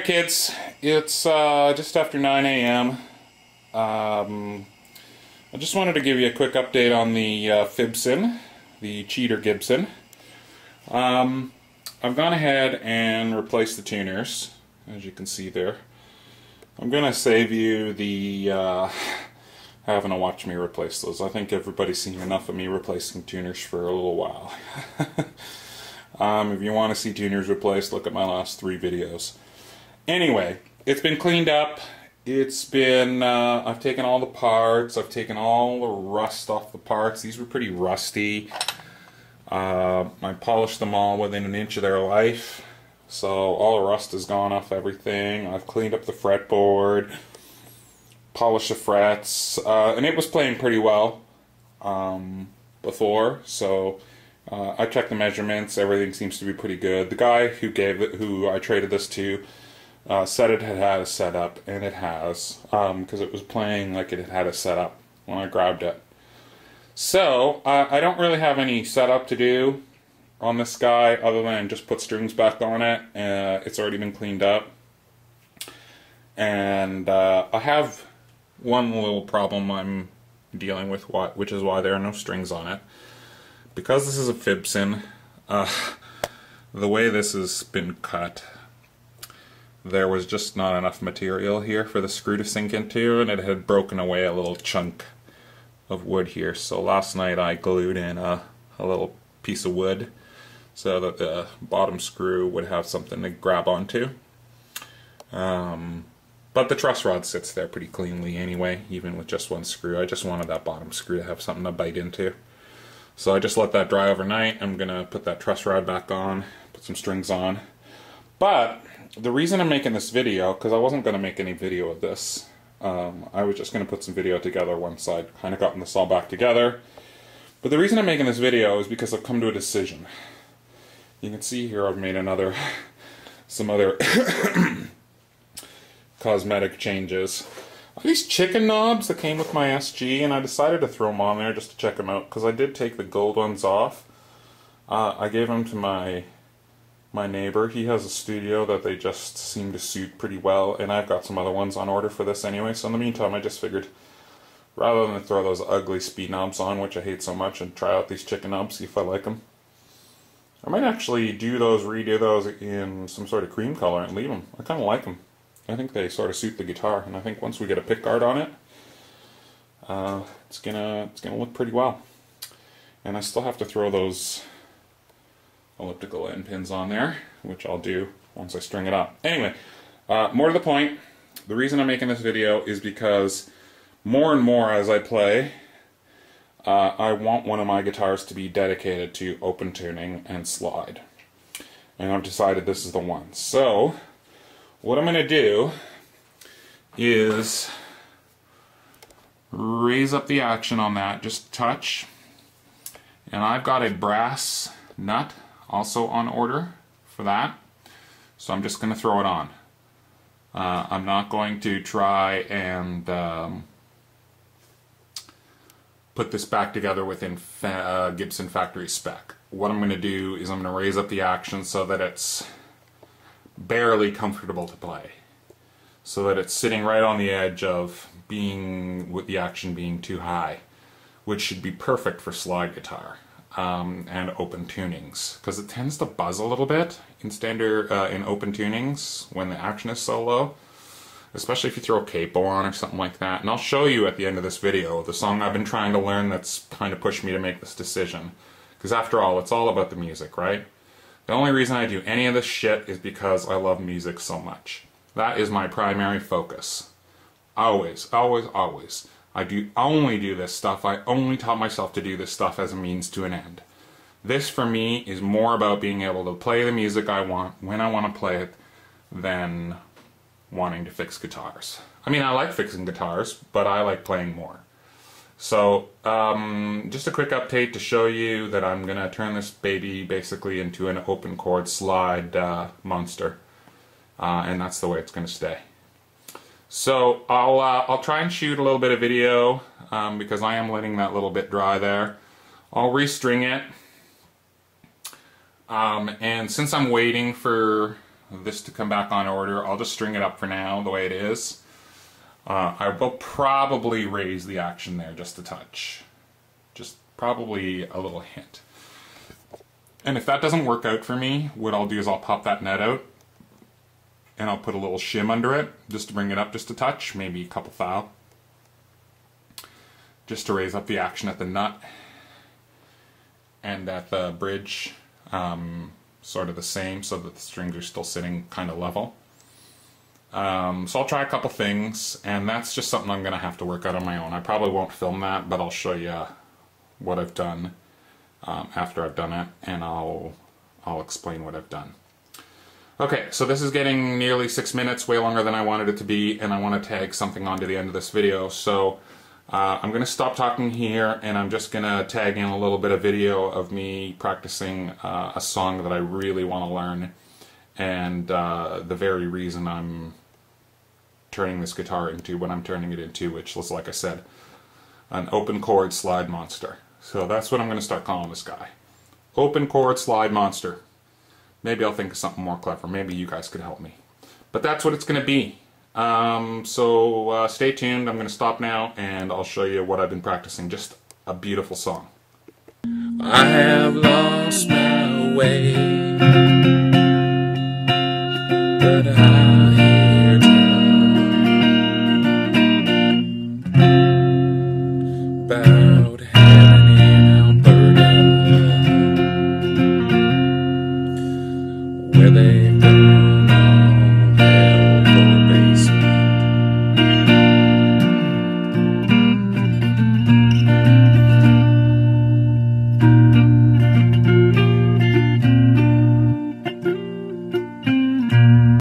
kids, it's just after 9 a.m. I just wanted to give you a quick update on the Fibson, the cheater Gibson. I've gone ahead and replaced the tuners, as you can see there. I'm going to save you the having to watch me replace those. I think everybody's seen enough of me replacing tuners for a little while. If you want to see tuners replaced, look at my last 3 videos. Anyway, it's been cleaned up. It's been, I've taken all the parts, I've taken all the rust off the parts. These were pretty rusty. I polished them all within an inch of their life. So all the rust has gone off everything. I've cleaned up the fretboard, polished the frets, and it was playing pretty well before. So I checked the measurements. Everything seems to be pretty good. The guy who I traded this to said it had a setup, and it has, because it was playing like it had a setup when I grabbed it. So I don't really have any setup to do on this guy other than just put strings back on it. It's already been cleaned up, and I have one little problem I'm dealing with, which is why there are no strings on it. Because this is a Fibson, the way this has been cut, there was just not enough material here for the screw to sink into, and it had broken away a little chunk of wood here. So last night I glued in a little piece of wood so that the bottom screw would have something to grab onto. But the truss rod sits there pretty cleanly anyway, even with just one screw. I just wanted that bottom screw to have something to bite into. So I just let that dry overnight. I'm gonna put that truss rod back on, put some strings on. But the reason I'm making this video, because I wasn't gonna make any video of this, I was just gonna put some video together once I'd kind of gotten this all back together. But the reason I'm making this video is because I've come to a decision. You can see here I've made some other cosmetic changes. These chicken knobs that came with my SG, and I decided to throw them on there just to check them out, because I did take the gold ones off. I gave them to my neighbor. He has a studio that they just seem to suit pretty well, and I've got some other ones on order for this anyway, so in the meantime I just figured, rather than throw those ugly speed knobs on, which I hate so much, and try out these chicken knobs, see if I like them. I might actually redo those in some sort of cream color and leave them. I kind of like them. I think they sort of suit the guitar, and I think once we get a pick guard on it, it's gonna look pretty well. And I still have to throw those elliptical end pins on there, which I'll do once I string it up. Anyway, more to the point, the reason I'm making this video is because more and more as I play, I want one of my guitars to be dedicated to open tuning and slide. And I've decided this is the one. So what I'm going to do is raise up the action on that just a touch. And I've got a brass nut also on order for that. So I'm just going to throw it on. I'm not going to try and put this back together within Gibson factory spec. What I'm going to do is I'm going to raise up the action so that it's barely comfortable to play, so that it's sitting right on the edge of being, with the action being too high, which should be perfect for slide guitar and open tunings, because it tends to buzz a little bit in standard in open tunings when the action is so low, especially if you throw a capo on or something like that. And I'll show you at the end of this video the song I've been trying to learn that's kind of pushed me to make this decision, because after all, it's all about the music, right? The only reason I do any of this shit is because I love music so much. That is my primary focus. Always, always, always. I only do this stuff. I only taught myself to do this stuff as a means to an end. This, for me, is more about being able to play the music I want when I want to play it than wanting to fix guitars. I mean, I like fixing guitars, but I like playing more. So, just a quick update to show you that I'm going to turn this baby basically into an open chord slide monster. And that's the way it's going to stay. So, I'll try and shoot a little bit of video, because I am letting that little bit dry there. I'll restring it. And since I'm waiting for this to come back on order. I'll just string it up for now the way it is. I will probably raise the action there just a touch. Just probably a little hint. And if that doesn't work out for me, what I'll do is I'll pop that net out and I'll put a little shim under it just to bring it up just a touch, maybe a couple thou, just to raise up the action at the nut and at the bridge, sort of the same, so that the strings are still sitting kind of level. So I'll try a couple things, and that's just something I'm going to have to work out on my own. I probably won't film that, but I'll show you what I've done after I've done it, and I'll explain what I've done. Okay, so this is getting nearly 6 minutes, way longer than I wanted it to be, and I want to tag something onto the end of this video. So I'm going to stop talking here, and I'm just going to tag in a little bit of video of me practicing a song that I really want to learn, and the very reason I'm turning this guitar into what I'm turning it into, which was, like I said, an open chord slide monster. So that's what I'm going to start calling this guy. Open chord slide monster. Maybe I'll think of something more clever. Maybe you guys could help me. But that's what it's going to be. So stay tuned. I'm going to stop now and I'll show you what I've been practicing. Just a beautiful song. I have lost my way, but I hear tell about heaven in Alberta, where they've done all hell for basement.